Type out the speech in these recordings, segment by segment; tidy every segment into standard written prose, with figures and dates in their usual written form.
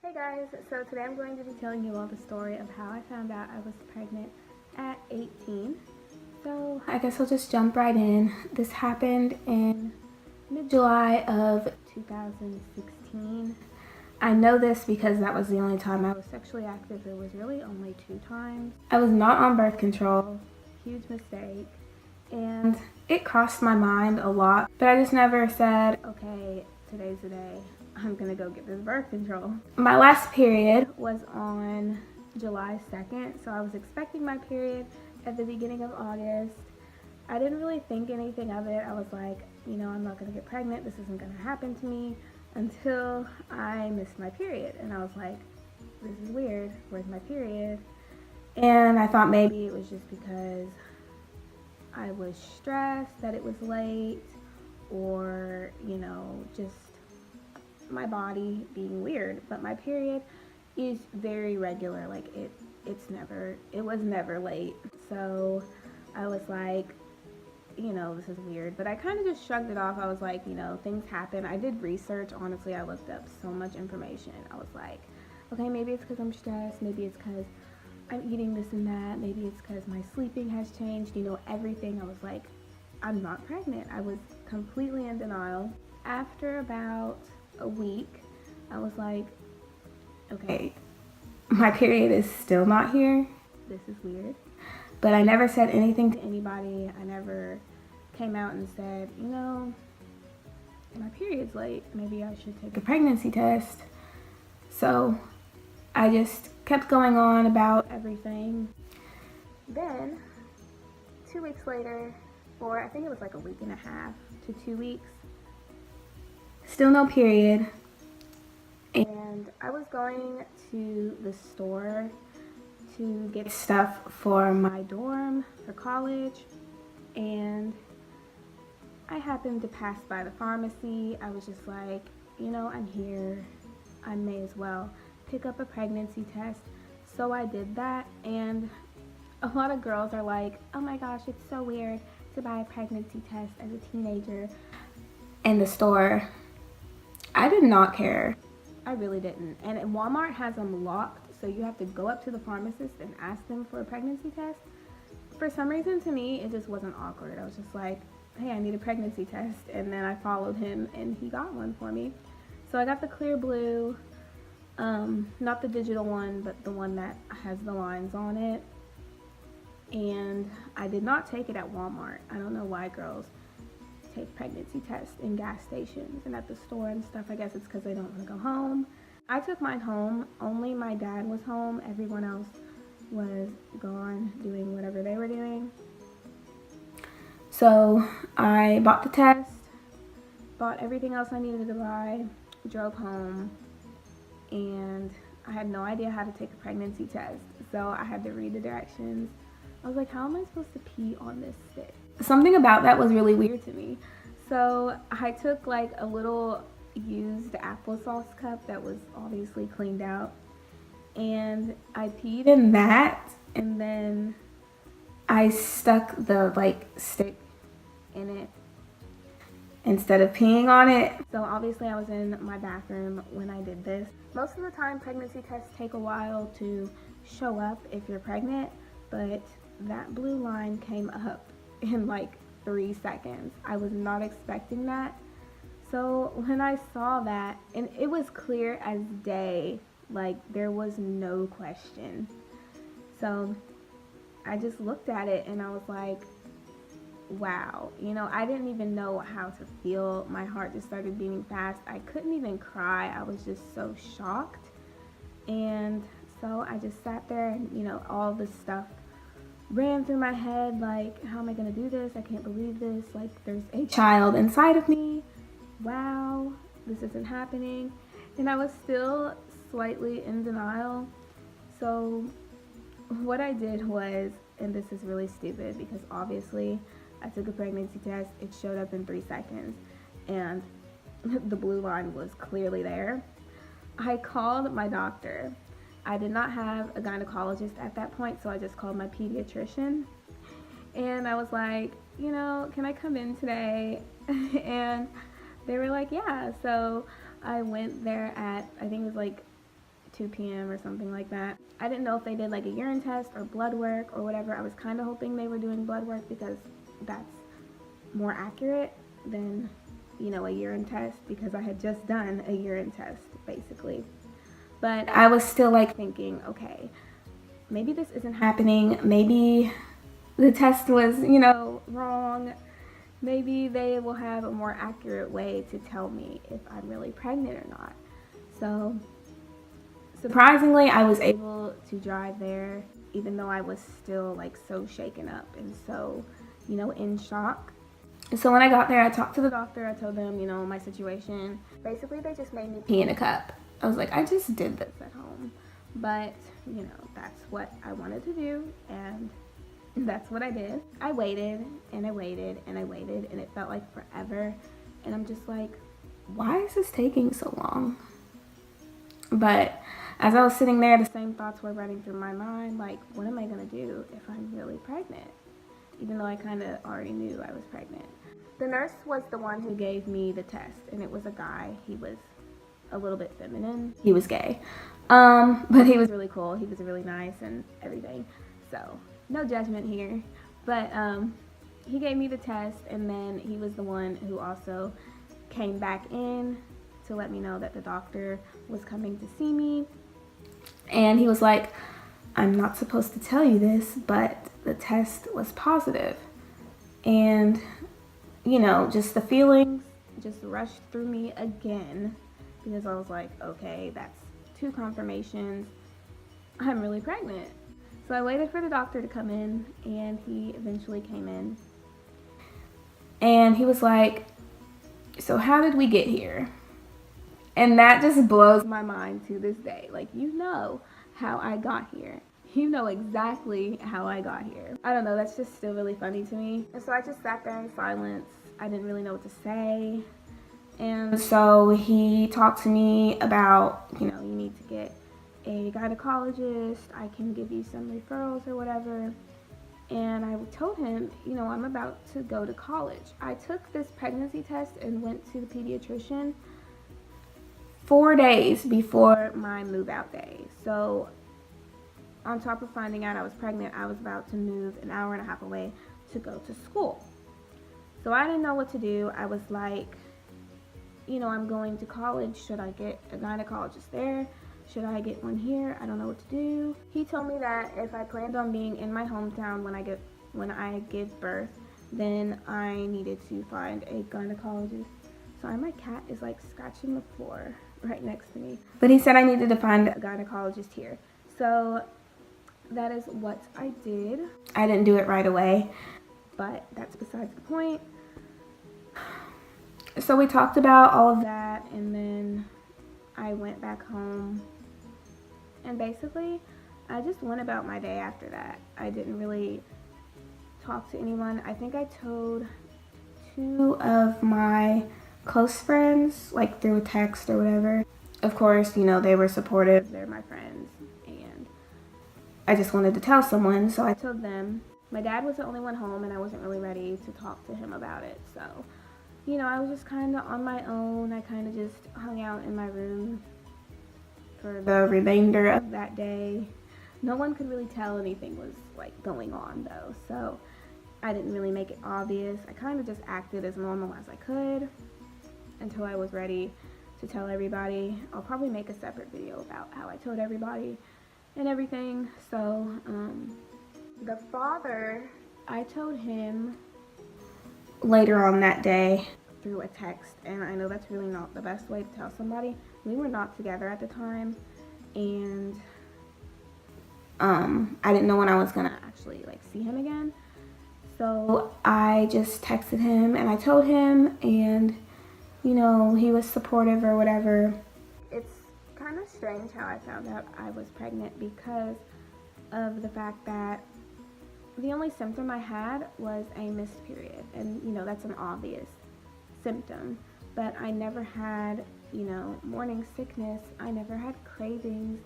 Hey guys, so today I'm going to be telling you all the story of how I found out I was pregnant at 18. So I guess I'll just jump right in. This happened in mid-July of 2016. I know this because that was the only time I was sexually active. There was really only 2 times. I was not on birth control, huge mistake, and it crossed my mind a lot, but I just never said, okay, today's the day. I'm gonna go get this birth control. My last period was on July 2nd, so I was expecting my period at the beginning of August. I didn't really think anything of it. I was like, I'm not gonna get pregnant. This isn't gonna happen to me until I missed my period. And I was like, this is weird. Where's my period? And I thought maybe it was just because I was stressed that it was late, or, just my body being weird. But my period is very regular. Like it was never late. So I was like, this is weird. But I kind of just shrugged it off. I was like, things happen. I did research. Honestly, I looked up so much information. I was like, okay, maybe it's because I'm stressed. Maybe it's because I'm eating this and that. Maybe it's because my sleeping has changed. Everything. I was like, I'm not pregnant. I was completely in denial. After about a week, I was like, okay, my period is still not here. This is weird. But I never said anything to anybody. I never came out and said, my period's late. Maybe I should take a pregnancy test. So I just kept going on about everything. Then 2 weeks later, or I think it was like a week and a half to 2 weeks, still no period. And I was going to the store to get stuff for my dorm for college, and I happened to pass by the pharmacy. I was just like, I'm here. I may as well pick up a pregnancy test. So I did that, and a lot of girls are like, oh my gosh, it's so weird to buy a pregnancy test as a teenager in the store. I did not care. I really didn't. And Walmart has them locked, so you have to go up to the pharmacist and ask them for a pregnancy test. For some reason, to me, it just wasn't awkward. I was just like, hey, I need a pregnancy test. And then I followed him, and he got one for me. So I got the clear blue, not the digital one, but the one that has the lines on it. And I did not take it at Walmart. I don't know why girls take pregnancy tests in gas stations and at the store and stuff. I guess it's because they don't want to go home. I took mine home. Only my dad was home. Everyone else was gone doing whatever they were doing. So I bought the test, bought everything else I needed to buy, drove home, and I had no idea how to take a pregnancy test. So I had to read the directions. I was like, how am I supposed to pee on this stick? Something about that was really weird to me. So I took like a little used applesauce cup that was obviously cleaned out, and I peed in that, and then I stuck the stick in it instead of peeing on it. So obviously I was in my bathroom when I did this. Most of the time pregnancy tests take a while to show up if you're pregnant, but that blue line came up in 3 seconds. I was not expecting that. So when I saw that, and it was clear as day, there was no question. So I just looked at it and I was like, wow. I didn't even know how to feel. My heart just started beating fast. I couldn't even cry. I was just so shocked. And so I just sat there and, all this stuff ran through my head, how am I gonna do this? I can't believe this. There's a child inside of me. Wow, this isn't happening. And I was still slightly in denial. So what I did was, and this is really stupid because obviously I took a pregnancy test, it showed up in 3 seconds, and the blue line was clearly there. I called my doctor. I did not have a gynecologist at that point, so I just called my pediatrician. And I was like, can I come in today? And they were like, yeah. So I went there at, I think it was 2 p.m. or something like that. I didn't know if they did like a urine test or blood work or whatever. I was kind of hoping they were doing blood work because that's more accurate than, you know, a urine test, because I had just done a urine test basically. But I was still like thinking, okay, maybe this isn't happening. Maybe the test was, you know, wrong. Maybe they will have a more accurate way to tell me if I'm really pregnant or not. So surprisingly, I was able to drive there, even though I was still like so shaken up and so, you know, in shock. So when I got there, I talked to the doctor. I told them, you know, my situation. Basically, they just made me pee in a cup. I was like, I just did this at home. But, you know, that's what I wanted to do, and that's what I did. I waited, and I waited, and I waited, and it felt like forever. And I'm just like, why is this taking so long? But as I was sitting there, the same thoughts were running through my mind, like, what am I going to do if I'm really pregnant? Even though I kind of already knew I was pregnant. The nurse was the one who gave me the test, and it was a guy. He was a little bit feminine. He was gay, but he was really cool. He was really nice and everything. So no judgment here. But he gave me the test, and then he was the one who also came back in to let me know that the doctor was coming to see me. And he was like, I'm not supposed to tell you this, but the test was positive. And, you know, just the feelings just rushed through me again, because I was like, okay, that's 2 confirmations. I'm really pregnant. So I waited for the doctor to come in, and he eventually came in. And he was like, so how did we get here? And that just blows my mind to this day. Like, you know how I got here. You know exactly how I got here. I don't know, that's just still really funny to me. And so I just sat there in silence. I didn't really know what to say. And so he talked to me about, you know, you need to get a gynecologist. I can give you some referrals or whatever. And I told him, you know, I'm about to go to college. I took this pregnancy test and went to the pediatrician 4 days before my move out day. So on top of finding out I was pregnant, I was about to move an hour and a half away to go to school. So I didn't know what to do. I was like, you know, I'm going to college. Should I get a gynecologist there? Should I get one here? I don't know what to do. He told me that if I planned on being in my hometown when I give birth, then I needed to find a gynecologist. Sorry, my cat is like scratching the floor right next to me. But he said I needed to find a gynecologist here. So that is what I did. I didn't do it right away, but that's besides the point. So we talked about all of that, and then I went back home. And basically, I just went about my day after that. I didn't really talk to anyone. I think I told 2 of my close friends, like through a text or whatever. Of course, you know, they were supportive. They're my friends. And I just wanted to tell someone, so I told them. My dad was the only one home, and I wasn't really ready to talk to him about it. So, you know, I was just kind of on my own. I kind of just hung out in my room for the remainder of that day. No one could really tell anything was like going on though, so I didn't really make it obvious. I kind of just acted as normal as I could until I was ready to tell everybody. I'll probably make a separate video about how I told everybody and everything. So the father, I told him later on that day through a text, and I know that's really not the best way to tell somebody. We were not together at the time, and I didn't know when I was gonna actually like see him again. So I just texted him and I told him, and you know, he was supportive or whatever. It's kind of strange how I found out I was pregnant because of the fact that the only symptom I had was a missed period, and you know, that's an obvious symptom, but I never had, you know, morning sickness. I never had cravings.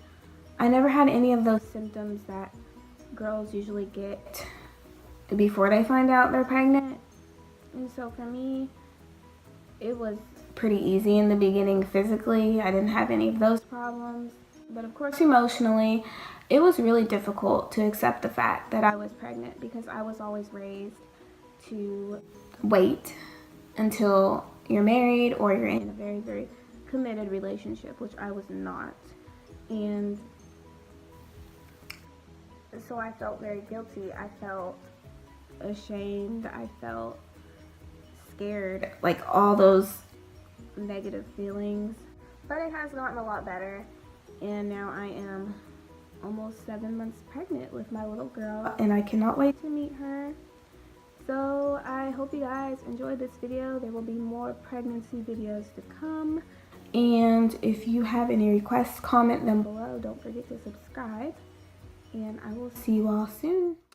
I never had any of those symptoms that girls usually get before they find out they're pregnant. And so for me, it was pretty easy in the beginning physically. I didn't have any of those problems. But of course, emotionally, it was really difficult to accept the fact that I was pregnant because I was always raised to wait until you're married or you're in a very, very committed relationship, which I was not. And so I felt very guilty. I felt ashamed. I felt scared. Like all those negative feelings. But it has gotten a lot better. And now I am almost 7 months pregnant with my little girl. And I cannot wait to meet her. So I hope you guys enjoyed this video. There will be more pregnancy videos to come. And if you have any requests, comment them below. Don't forget to subscribe. And I will see you all soon.